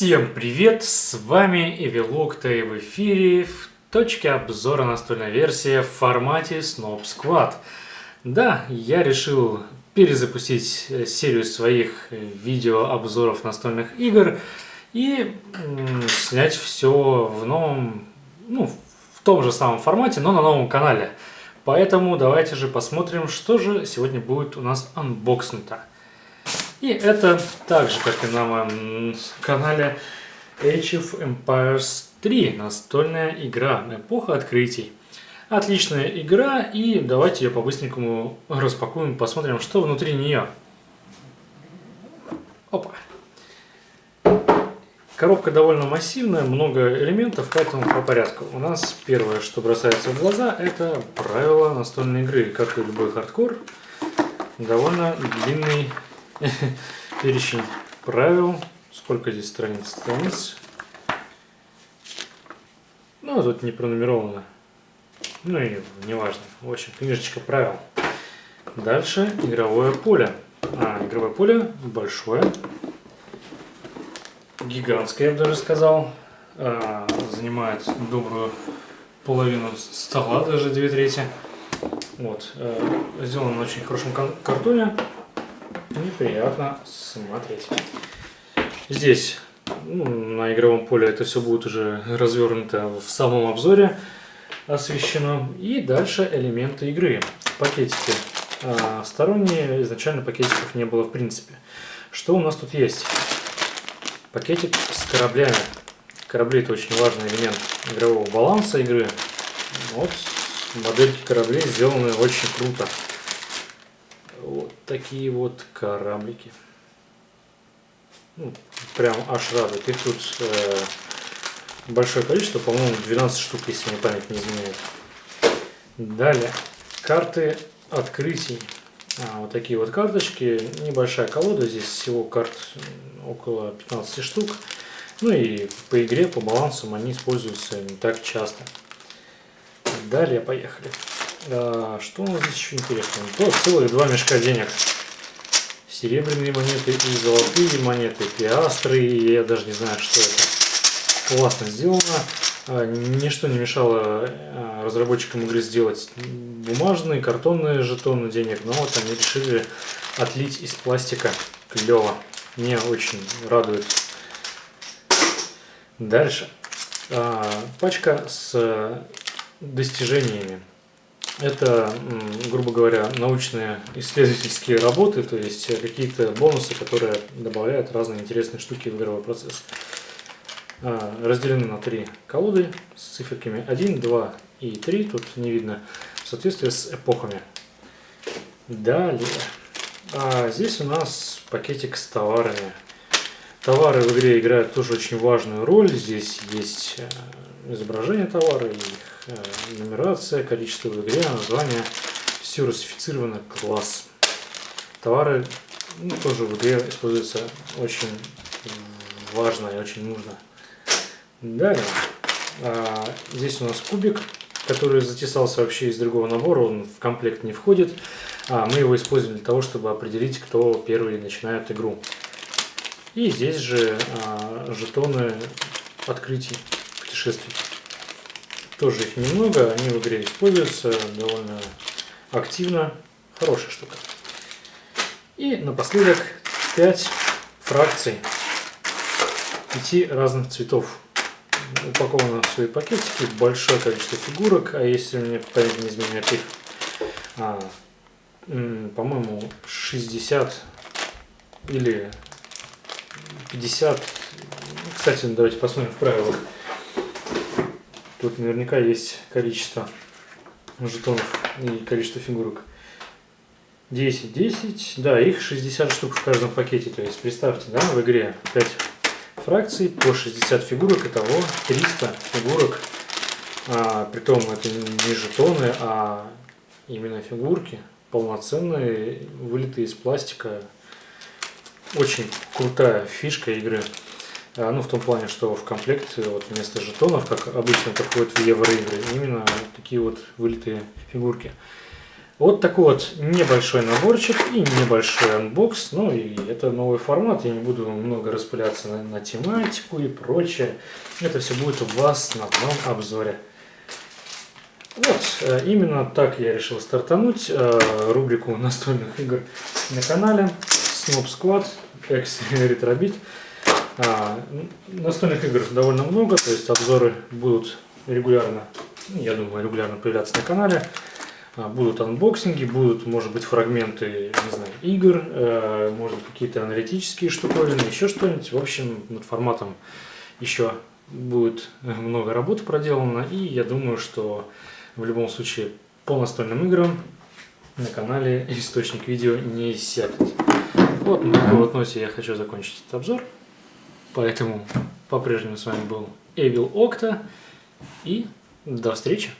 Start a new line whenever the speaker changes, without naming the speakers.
Всем привет! С вами Эвилог Т в эфире в точке обзора настольной версии в формате Snob Squad. Да, я решил перезапустить серию своих видеообзоров настольных игр и снять все в новом, в том же самом формате, но на новом канале. Поэтому давайте же посмотрим, что же сегодня будет у нас анбокснуто. И это так же, как и на моем канале, Age of Empires 3, настольная игра, эпоха открытий. Отличная игра, и давайте ее по-быстренькому распакуем, посмотрим, что внутри нее. Опа! Коробка довольно массивная, много элементов, поэтому по порядку. У нас первое, что бросается в глаза, это правила настольной игры. Как и любой хардкор, довольно длинный перечень правил. Сколько здесь страниц? Ну, тут не пронумеровано. Ну и неважно. В общем, книжечка правил. Дальше игровое поле. Игровое поле большое. Гигантское, я бы даже сказал. Занимает добрую половину стола, даже 2/3. Вот. Сделано на очень хорошем картоне. И приятно смотреть. Здесь на игровом поле это все будет уже развернуто в самом обзоре, освещено. И дальше элементы игры. Пакетики сторонние, изначально пакетиков не было в принципе. Что у нас тут есть? Пакетик с кораблями. Корабли — это очень важный элемент игрового баланса игры. Вот модельки кораблей сделаны очень круто. Вот такие вот кораблики. Прям аж радует. Их тут большое количество, по-моему 12 штук, если мне память не изменяет. Далее карты открытий. Вот такие вот карточки. Небольшая колода. Здесь всего карт около 15 штук. Ну и по игре, по балансам они используются не так часто. Далее поехали. Что у нас здесь еще интересного? Целых 2 мешка денег. Серебряные монеты и золотые монеты, пиастры, я даже не знаю, что это. Классно сделано. Ничто не мешало разработчикам игры сделать бумажные, картонные жетоны денег, но вот они решили отлить из пластика. Клево. Меня очень радует. Дальше. Пачка с достижениями. Это, грубо говоря, научные исследовательские работы, то есть какие-то бонусы, которые добавляют разные интересные штуки в игровой процесс. Разделены на 3 колоды с циферками 1, 2 и 3, тут не видно, в соответствии с эпохами. Далее. Здесь у нас пакетик с товарами. Товары в игре играют тоже очень важную роль. Здесь есть изображение товара, их нумерация, количество в игре, название, все русифицировано, класс. Товары тоже в игре используются очень важно и очень нужно. Далее, здесь у нас кубик, который затесался вообще из другого набора, он в комплект не входит. Мы его используем для того, чтобы определить, кто первый начинает игру. И здесь же жетоны открытий, путешествий. Тоже их немного, они в игре используются довольно активно. Хорошая штука. И напоследок 5 фракций 5 разных цветов. Упаковано в свои пакетики, большое количество фигурок, а если мне память не изменяет их, по-моему 60 или 50. Кстати, давайте посмотрим в правилах. Тут наверняка есть количество жетонов и количество фигурок. 10, да, их 60 штук в каждом пакете. То есть представьте, да, в игре 5 фракций по 60 фигурок, итого 300 фигурок. Притом это не жетоны, а именно фигурки, полноценные, вылитые из пластика. Очень крутая фишка игры. В том плане, что в комплект вот вместо жетонов, как обычно это входит в евроигры, именно такие вот вылитые фигурки. Вот такой вот небольшой наборчик и небольшой анбокс. Ну и это новый формат, я не буду много распыляться на тематику и прочее. Это все будет у вас на одном обзоре. Вот, именно так я решил стартануть рубрику настольных игр на канале Snob Squad X Retrobit. Настольных игр довольно много, то есть обзоры будут регулярно, я думаю, регулярно появляться на канале. Будут анбоксинги, будут, может быть, фрагменты, не знаю, игр, может быть, какие-то аналитические штуковины, еще что-нибудь. В общем, над форматом еще будет много работы проделано, и я думаю, что в любом случае по настольным играм на канале источник видео не иссякнет. Вот на такой вот ноте я хочу закончить этот обзор. Поэтому по-прежнему с вами был Evil Octa, и до встречи!